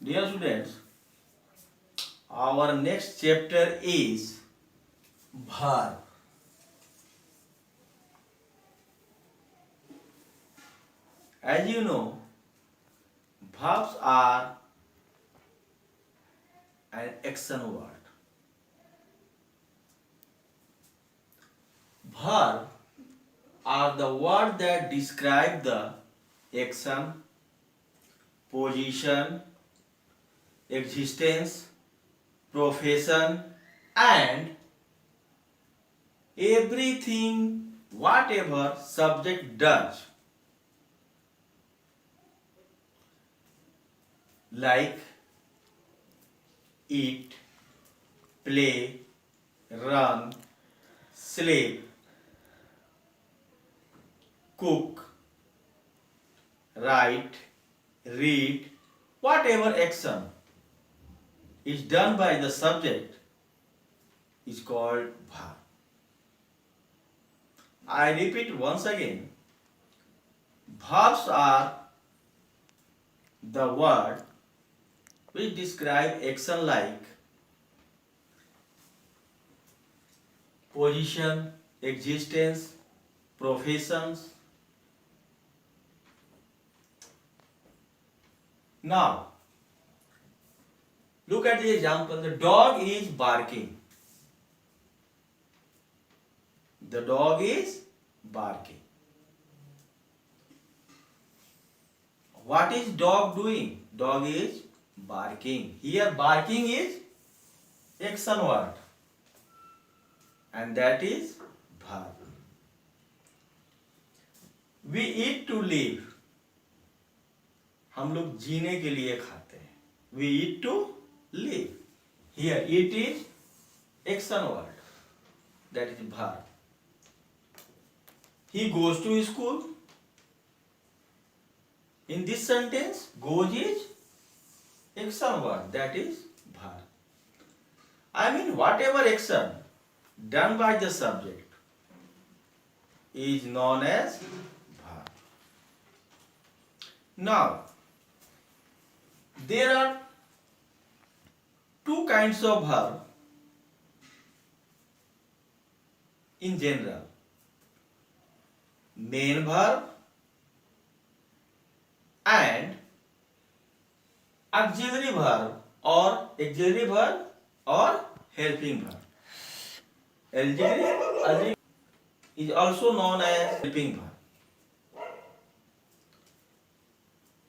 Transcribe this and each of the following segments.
Dear students, our next chapter is verb. As you know, verbs are an action word. Verb are the words that describe the action, position, existence, profession, and everything whatever subject does, like eat, play, run, sleep, cook, write, read, whatever action is done by the subject is called verb. I repeat once again, verbs are the word which describe action like position, existence, professions. Now, look at the example. The dog is barking. The dog is barking. What is dog doing? Dog is barking. Here barking is action word. And that is verb. We eat to live. हम लोग जीने के लिए खाते हैं. We eat to live. Here eat is action word. That is verb. He goes to school. In this sentence, goes is action word. That is verb. I mean, whatever action done by the subject is known as verb. Now, there are two kinds of verb in general. Main verb and auxiliary verb or auxiliary verb or helping verb. Auxiliary is also known as helping verb.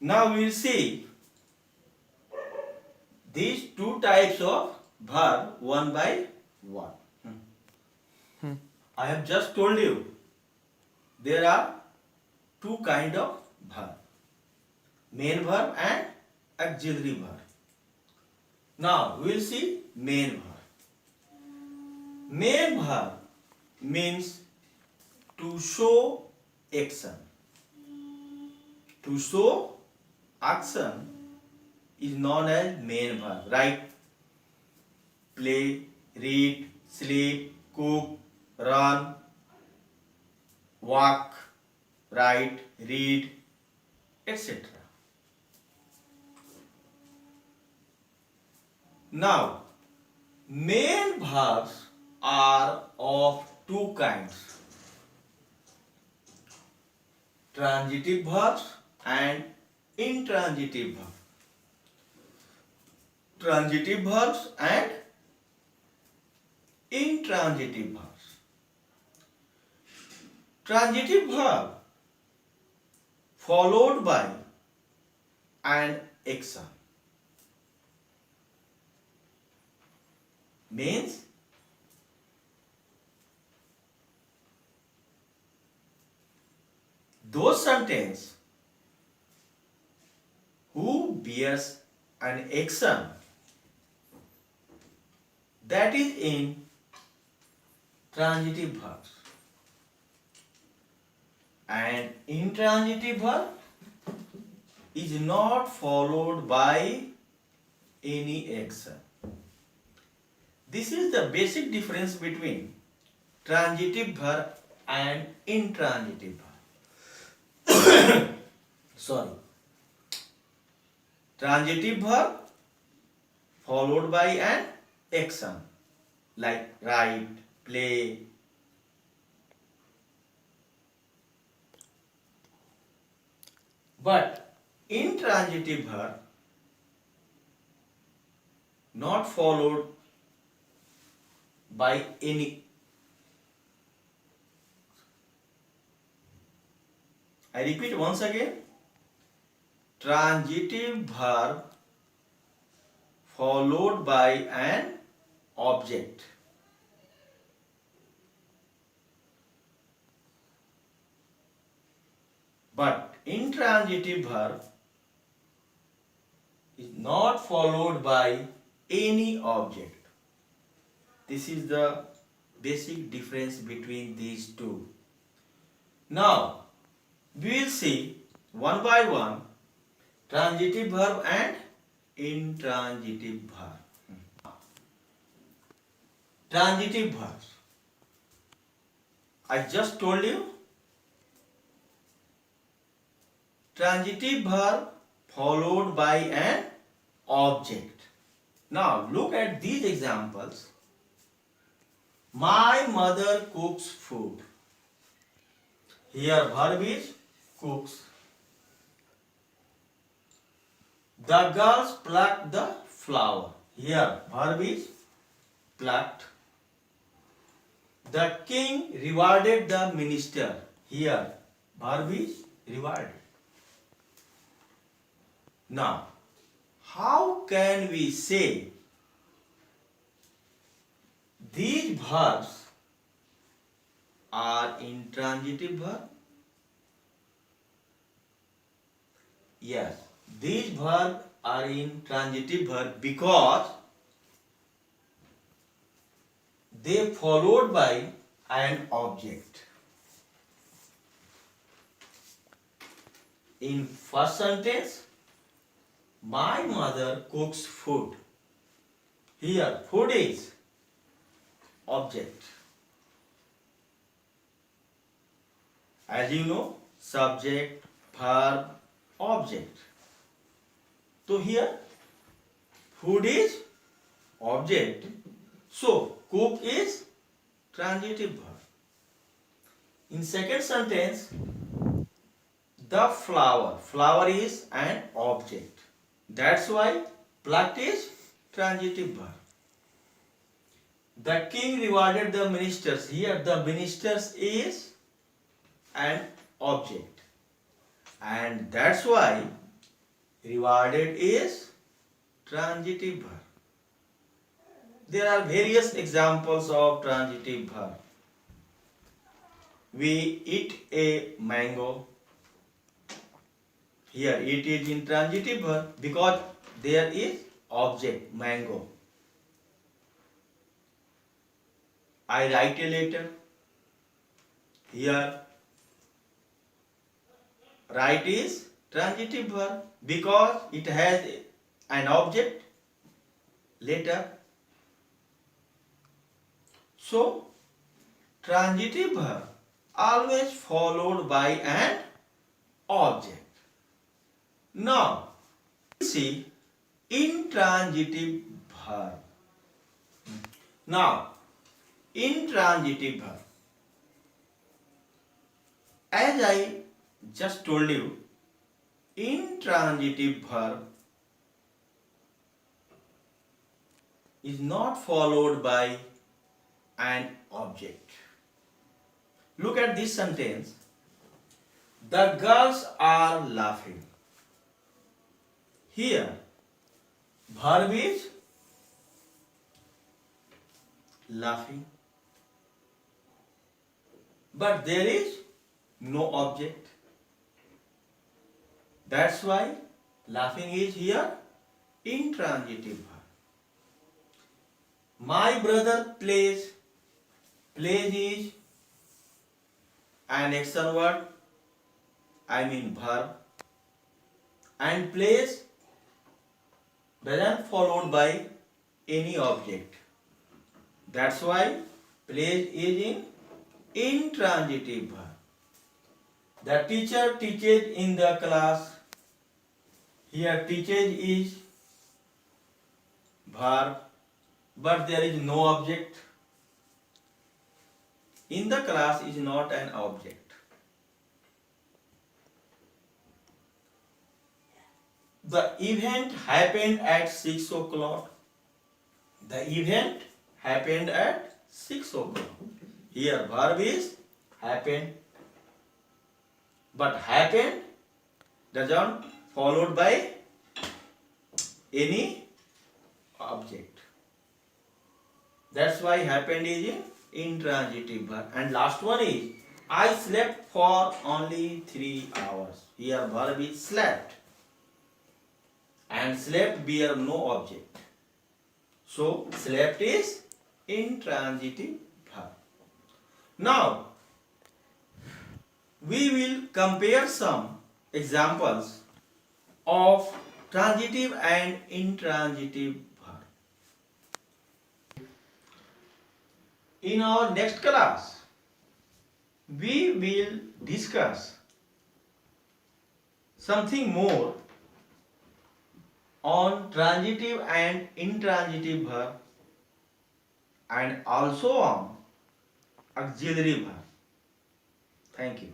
Now we will see these two types of verb one by one. I have just told you there are two kind of verb, main verb and auxiliary verb. Now we will see main verb. Main verb means to show action. To show action is known as main verb. Right? Play, read, sleep, cook, run, walk, write, read, etc. Now, main verbs are of two kinds: transitive verbs and intransitive verbs. Transitive verbs and intransitive verbs. Transitive verb followed by an action means those sentences who bears an action that is in transitive verbs, and intransitive verb is not followed by any action. This is the basic difference between transitive verb and intransitive verb. Sorry. transitive verb followed by an action like write, play. But intransitive verb not followed by any. I repeat once again. Transitive verb followed by an object. But intransitive verb is not followed by any object. This is the basic difference between these two. Now, we will see one by one transitive verb and intransitive verb. Transitive verbs. I just told you, transitive verb followed by an object. Now look at these examples. My mother cooks food. Here verb is cooks. The girls plucked the flower. Here verb is plucked. The king rewarded the minister. Here verb is rewarded. Now, how can we say these verbs are intransitive verb? Yes, these verbs are intransitive verb because they followed by an object. In first sentence, my mother cooks food. Here, food is object. As you know, subject, verb, object. So here, food is object. So, cook is transitive verb. In second sentence, the flower is an object. That's why plucked is transitive verb. The king rewarded the ministers. Here the ministers is an object. And that's why rewarded is transitive verb. There are various examples of transitive verb. We eat a mango. Here it is intransitive verb because there is object mango. I write a letter. Here write is transitive verb because it has an object letter. So transitive verb always followed by an object. Now, see intransitive verb. Now, intransitive verb. As I just told you, intransitive verb is not followed by an object. Look at this sentence. The girls are laughing. Here, verb is laughing, but there is no object. That's why laughing is here intransitive verb. My brother plays. Plays is an action word, verb, and plays doesn't followed by any object. That's why plays is in intransitive verb. The teacher teaches in the class. Here teaches is verb, but there is no object. In the class is not an object. The event happened at 6 o'clock. The event happened at 6 o'clock. Here verb is happened. But happened doesn't followed by any object. That's why happened is intransitive verb. And last one is I slept for only 3 hours. Here verb is slept. And slept bear no object. So slept is intransitive verb. Now we will compare some examples of transitive and intransitive verb. In our next class, we will discuss something more on transitive and intransitive verb and also on auxiliary verb. Thank you.